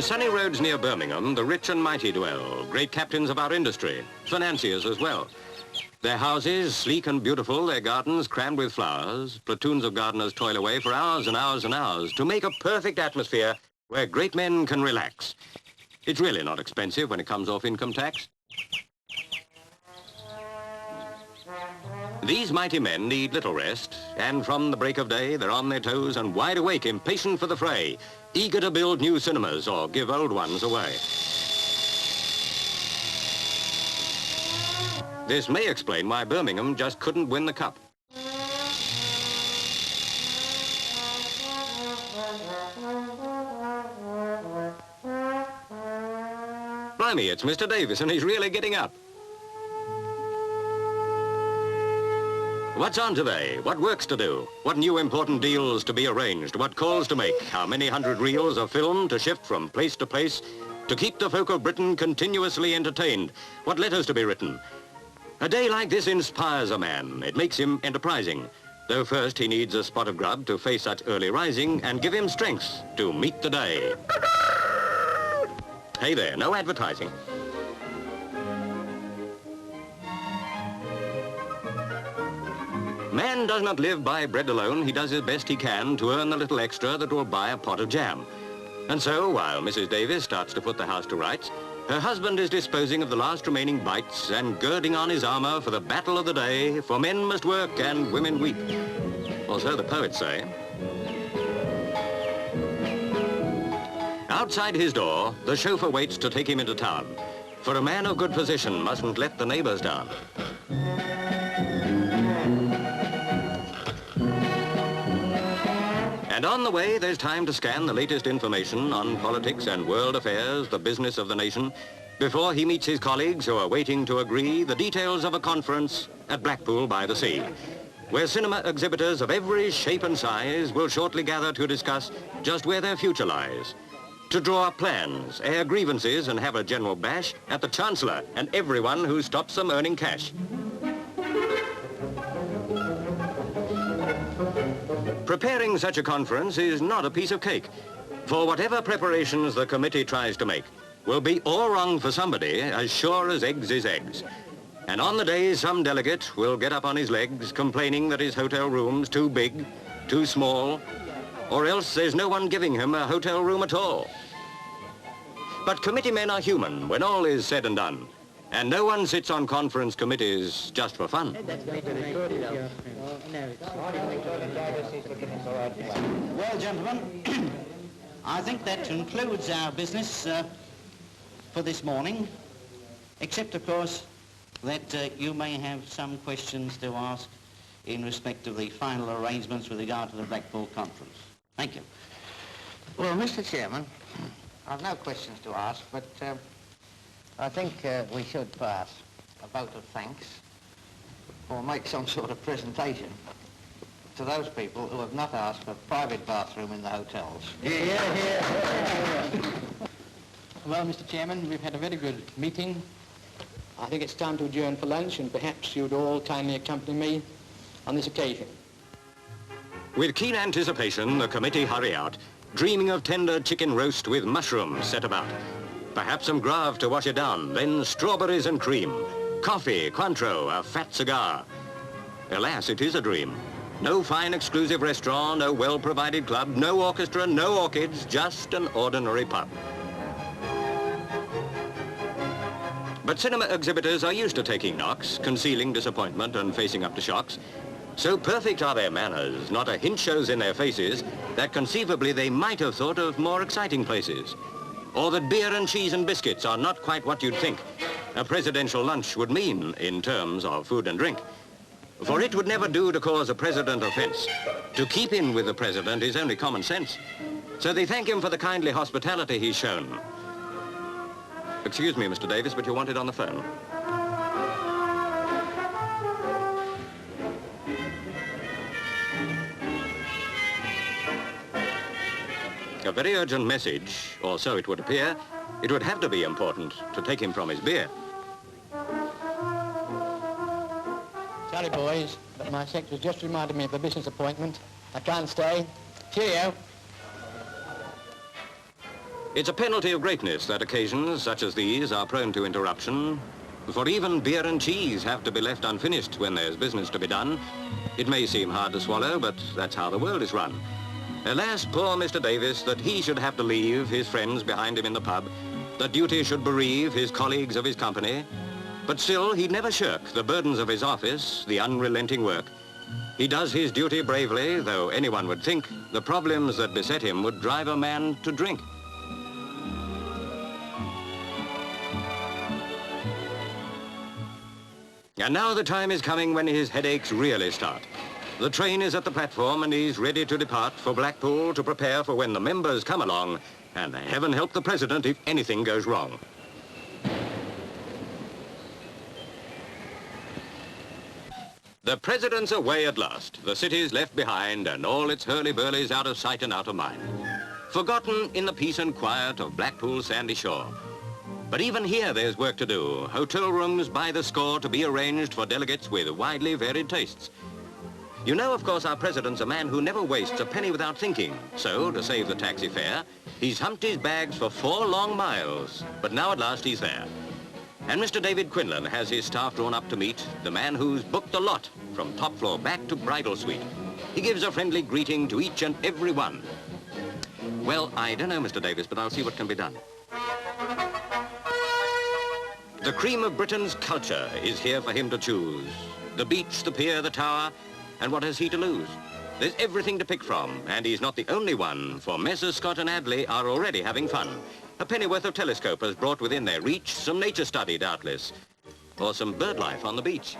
sunny roads near Birmingham, the rich and mighty dwell, great captains of our industry, financiers as well. Their houses, sleek and beautiful, their gardens crammed with flowers, platoons of gardeners toil away for hours and hours and hours to make a perfect atmosphere where great men can relax. It's really not expensive when it comes off income tax. These mighty men need little rest, and from the break of day, they're on their toes and wide awake, impatient for the fray, eager to build new cinemas or give old ones away. This may explain why Birmingham just couldn't win the cup. Blimey, it's Mr. Davis, and he's really getting up. What's on today? What work's to do? What new important deals to be arranged? What calls to make? How many hundred reels of film to shift from place to place to keep the folk of Britain continuously entertained? What letters to be written? A day like this inspires a man. It makes him enterprising. Though first he needs a spot of grub to face such early rising and give him strength to meet the day. Hey there, no advertising. Man does not live by bread alone. He does his best he can to earn the little extra that will buy a pot of jam. And so, while Mrs. Davis starts to put the house to rights, her husband is disposing of the last remaining bites and girding on his armor for the battle of the day, for men must work and women weep. Or so the poets say. Outside his door, the chauffeur waits to take him into town, for a man of good position mustn't let the neighbors down. And on the way, there's time to scan the latest information on politics and world affairs, the business of the nation, before he meets his colleagues who are waiting to agree the details of a conference at Blackpool by the sea, where cinema exhibitors of every shape and size will shortly gather to discuss just where their future lies, to draw up plans, air grievances, and have a general bash at the Chancellor and everyone who stops them earning cash. Preparing such a conference is not a piece of cake, for whatever preparations the committee tries to make will be all wrong for somebody, as sure as eggs is eggs. And on the day, some delegate will get up on his legs complaining that his hotel room's too big, too small, or else there's no one giving him a hotel room at all. But committee men are human when all is said and done, and no one sits on conference committees just for fun. Well, gentlemen, I think that concludes our business for this morning, except, of course, that you may have some questions to ask in respect of the final arrangements with regard to the Blackpool conference. Thank you. Well, Mr. Chairman, I've no questions to ask, but I think we should pass a vote of thanks or make some sort of presentation to those people who have not asked for a private bathroom in the hotels. Well, Mr. Chairman, we've had a very good meeting. I think it's time to adjourn for lunch, and perhaps you'd all kindly accompany me on this occasion. With keen anticipation, the committee hurry out, dreaming of tender chicken roast with mushrooms set about. Perhaps some grave to wash it down, then strawberries and cream. Coffee, Cointreau, a fat cigar. Alas, it is a dream. No fine exclusive restaurant, no well-provided club, no orchestra, no orchids, just an ordinary pub. But cinema exhibitors are used to taking knocks, concealing disappointment and facing up to shocks. So perfect are their manners, not a hint shows in their faces, that conceivably they might have thought of more exciting places. Or that beer and cheese and biscuits are not quite what you'd think a presidential lunch would mean in terms of food and drink. For it would never do to cause a president offense. To keep in with the president is only common sense. So they thank him for the kindly hospitality he's shown. Excuse me, Mr. Davis, but you're wanted on the phone. A very urgent message, or so it would appear. It would have to be important to take him from his beer. Sorry, boys, but my secretary's just reminded me of a business appointment. I can't stay. Cheerio. It's a penalty of greatness that occasions such as these are prone to interruption, for even beer and cheese have to be left unfinished when there's business to be done. It may seem hard to swallow, but that's how the world is run. Alas, poor Mr. Davis, that he should have to leave his friends behind him in the pub, that duty should bereave his colleagues of his company. But still, he'd never shirk the burdens of his office, the unrelenting work. He does his duty bravely, though anyone would think the problems that beset him would drive a man to drink. And now the time is coming when his headaches really start. The train is at the platform and he's ready to depart for Blackpool to prepare for when the members come along, and heaven help the president if anything goes wrong. The president's away at last. The city's left behind and all its hurly-burlies out of sight and out of mind. Forgotten in the peace and quiet of Blackpool's sandy shore. But even here there's work to do. Hotel rooms by the score to be arranged for delegates with widely varied tastes. You know, of course, our president's a man who never wastes a penny without thinking. So, to save the taxi fare, he's humped his bags for 4 long miles. But now at last he's there. And Mr. David Quinlan has his staff drawn up to meet the man who's booked the lot from top floor back to bridal suite. He gives a friendly greeting to each and every one. Well, I don't know, Mr. Davis, but I'll see what can be done. The cream of Britain's culture is here for him to choose. The beach, the pier, the tower, and what has he to lose? There's everything to pick from, and he's not the only one, for Messrs. Scott and Adley are already having fun. A pennyworth of telescope has brought within their reach some nature study, doubtless, or some bird life on the beach.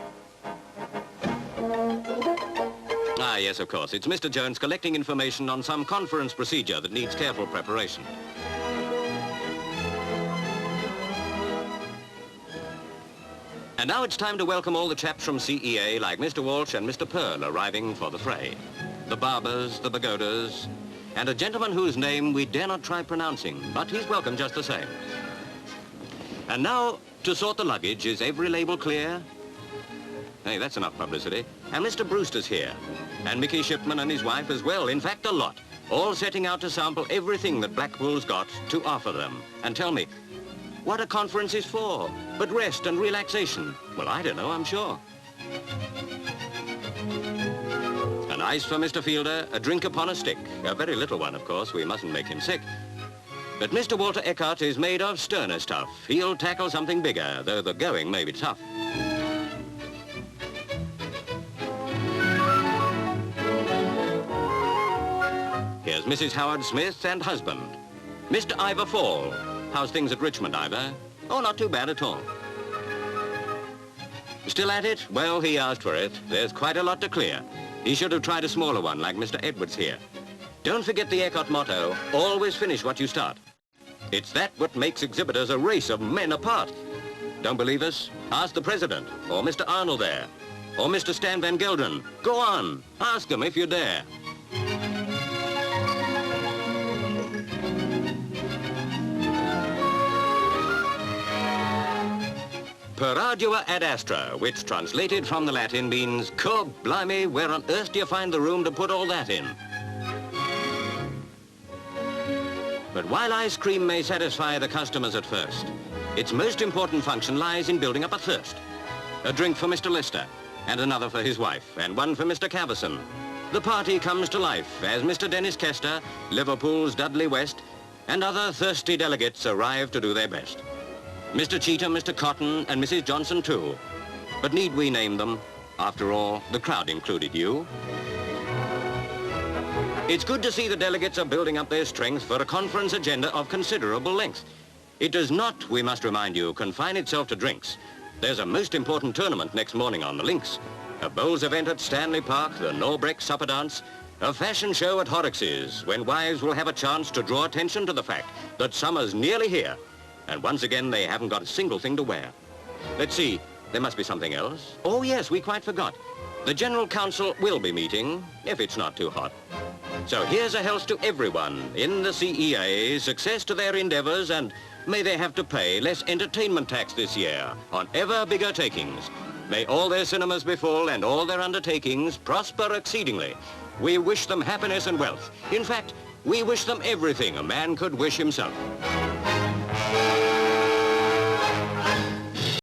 Ah, yes, of course. It's Mr. Jones collecting information on some conference procedure that needs careful preparation. And now it's time to welcome all the chaps from C.E.A. like Mr. Walsh and Mr. Pearl arriving for the fray. The Barbers, the Pagodas, and a gentleman whose name we dare not try pronouncing, but he's welcome just the same. And now, to sort the luggage, is every label clear? Hey, that's enough publicity. And Mr. Brewster's here, and Mickey Shipman and his wife as well, in fact a lot, all setting out to sample everything that Blackpool's got to offer them. And tell me, what a conference is for, but rest and relaxation. Well, I don't know, I'm sure. An ice for Mr. Fielder, a drink upon a stick. A very little one, of course, we mustn't make him sick. But Mr. Walter Eckhart is made of sterner stuff. He'll tackle something bigger, though the going may be tough. Here's Mrs. Howard Smith and husband, Mr. Ivor Fall. How's things at Richmond, Ivor? Oh, not too bad at all. Still at it? Well, he asked for it. There's quite a lot to clear. He should have tried a smaller one like Mr. Edwards here. Don't forget the Eckhart motto, always finish what you start. It's that what makes exhibitors a race of men apart. Don't believe us? Ask the president, or Mr. Arnold there, or Mr. Stan Van Gelderen. Go on, ask them if you dare. Per ardua ad astra, which translated from the Latin means, "God blimey, where on earth do you find the room to put all that in?" But while ice cream may satisfy the customers at first, its most important function lies in building up a thirst. A drink for Mr. Lister, and another for his wife, and one for Mr. Cavison. The party comes to life as Mr. Dennis Kester, Liverpool's Dudley West, and other thirsty delegates arrive to do their best. Mr. Cheetham, Mr. Cotton, and Mrs. Johnson too. But need we name them? After all, the crowd included you. It's good to see the delegates are building up their strength for a conference agenda of considerable length. It does not, we must remind you, confine itself to drinks. There's a most important tournament next morning on the links. A bowls event at Stanley Park, the Norbreck supper dance, a fashion show at Horrocks's, when wives will have a chance to draw attention to the fact that summer's nearly here. And once again, they haven't got a single thing to wear. Let's see, there must be something else. Oh yes, we quite forgot. The General Council will be meeting, if it's not too hot. So here's a health to everyone in the C.E.A., success to their endeavors, and may they have to pay less entertainment tax this year on ever bigger takings. May all their cinemas be full and all their undertakings prosper exceedingly. We wish them happiness and wealth. In fact, We wish them everything a man could wish himself.